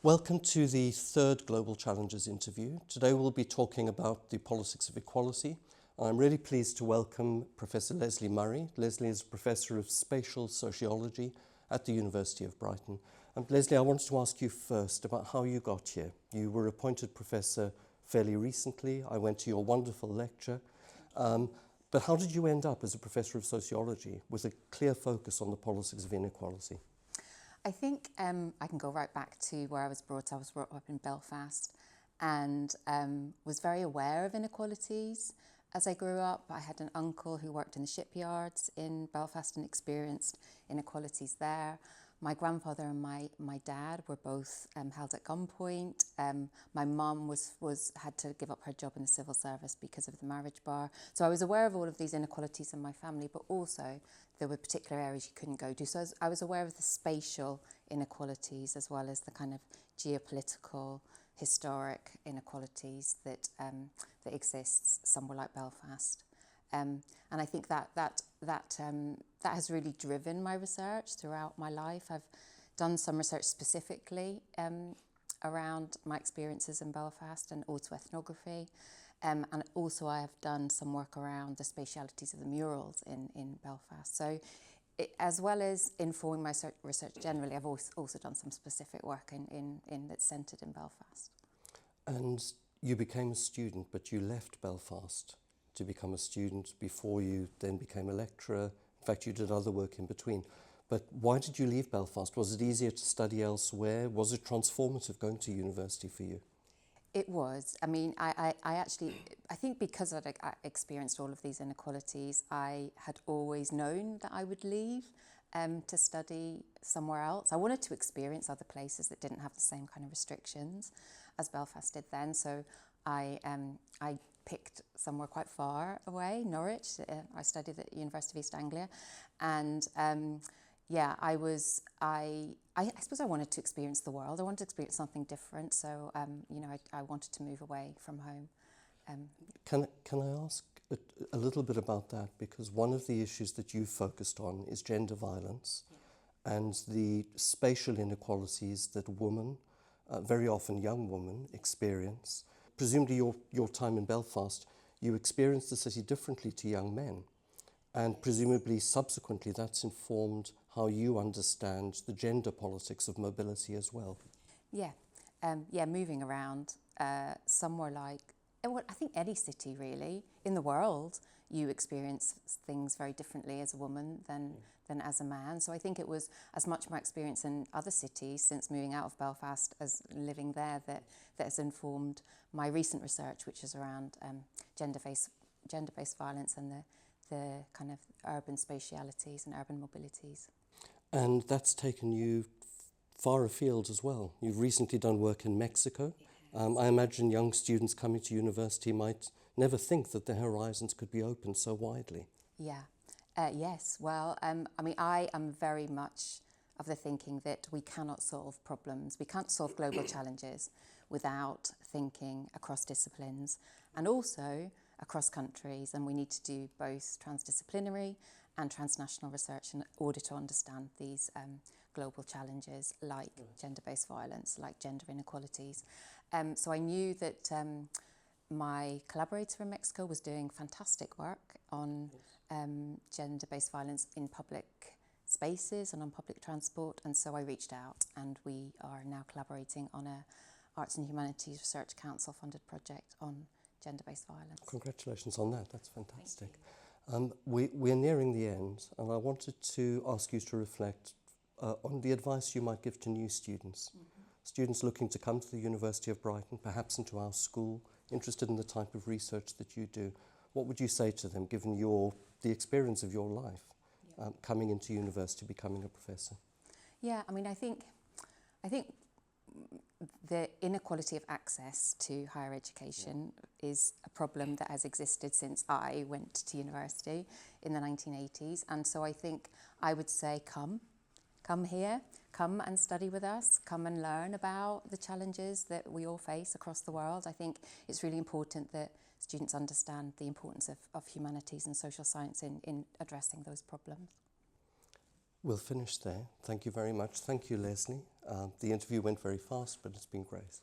Welcome to the third Global Challenges interview. Today we'll be talking about the politics of equality. I'm really pleased to welcome Professor Lesley Murray. Lesley is Professor of Spatial Sociology at the University of Brighton. Lesley, I wanted to ask you first about how you got here. You were appointed Professor fairly recently. I went to your wonderful lecture. But how did you end up as a Professor of Sociology with a clear focus on the politics of inequality? I think I can go right back to where I was brought. I was brought up in Belfast and was very aware of inequalities. As I grew up, I had an uncle who worked in the shipyards in Belfast and experienced inequalities there. My grandfather and my dad were both held at gunpoint. My mum had to give up her job in the civil service because of the marriage bar. So I was aware of all of these inequalities in my family, but also there were particular areas you couldn't go to. So I was aware of the spatial inequalities as well as the kind of geopolitical, historic inequalities that exists somewhere like Belfast. And I think that has really driven my research throughout my life. I've done some research specifically around my experiences in Belfast and autoethnography. And also I have done some work around the spatialities of the murals in Belfast. So as well as informing my research generally, I've also done some specific work that's centred in Belfast. And you became a student, but you left Belfast to become a student before you then became a lecturer. In fact, you did other work in between. But why did you leave Belfast? Was it easier to study elsewhere? Was it transformative going to university for you? It was. I mean, I think because I experienced all of these inequalities, I had always known that I would leave to study somewhere else. I wanted to experience other places that didn't have the same kind of restrictions as Belfast did then. So I picked somewhere quite far away, Norwich. I studied at the University of East Anglia, and I suppose I wanted to experience the world. I wanted to experience something different. So I wanted to move away from home. Can I ask a little bit about that? Because one of the issues that you focused on is gender violence and the spatial inequalities that women, very often young women, experience. Presumably your time in Belfast, you experienced the city differently to young men. And presumably subsequently that's informed how you understand the gender politics of mobility as well. Yeah, moving around somewhere like, I think any city really in the world, you experience things very differently as a woman than as a man. So I think it was as much my experience in other cities since moving out of Belfast as living there that has informed my recent research, which is around gender-based violence and the kind of urban spatialities and urban mobilities. And that's taken you far afield as well. You've recently done work in Mexico. I imagine young students coming to university might never think that their horizons could be opened so widely. Yeah. Yes. Well, I am very much of the thinking that we cannot solve problems. We can't solve global challenges without thinking across disciplines and also across countries. And we need to do both transdisciplinary and transnational research in order to understand these global challenges like gender-based violence, like gender inequalities. So I knew that my collaborator in Mexico was doing fantastic work on gender-based violence in public spaces and on public transport, and so I reached out, and we are now collaborating on a Arts and Humanities Research Council funded project on gender-based violence. Congratulations on that, that's fantastic. We're nearing the end, and I wanted to ask you to reflect on the advice you might give to new students. Students looking to come to the University of Brighton, perhaps into our school, interested in the type of research that you do. What would you say to them, given the experience of your life, coming into university, becoming a professor? Yeah, I mean, I think the inequality of access to higher education is a problem that has existed since I went to university in the 1980s. And so I think I would say come here, come and study with us, come and learn about the challenges that we all face across the world. I think it's really important that students understand the importance of humanities and social science in addressing those problems. We'll finish there. Thank you very much. Thank you, Lesley. The interview went very fast, but it's been great.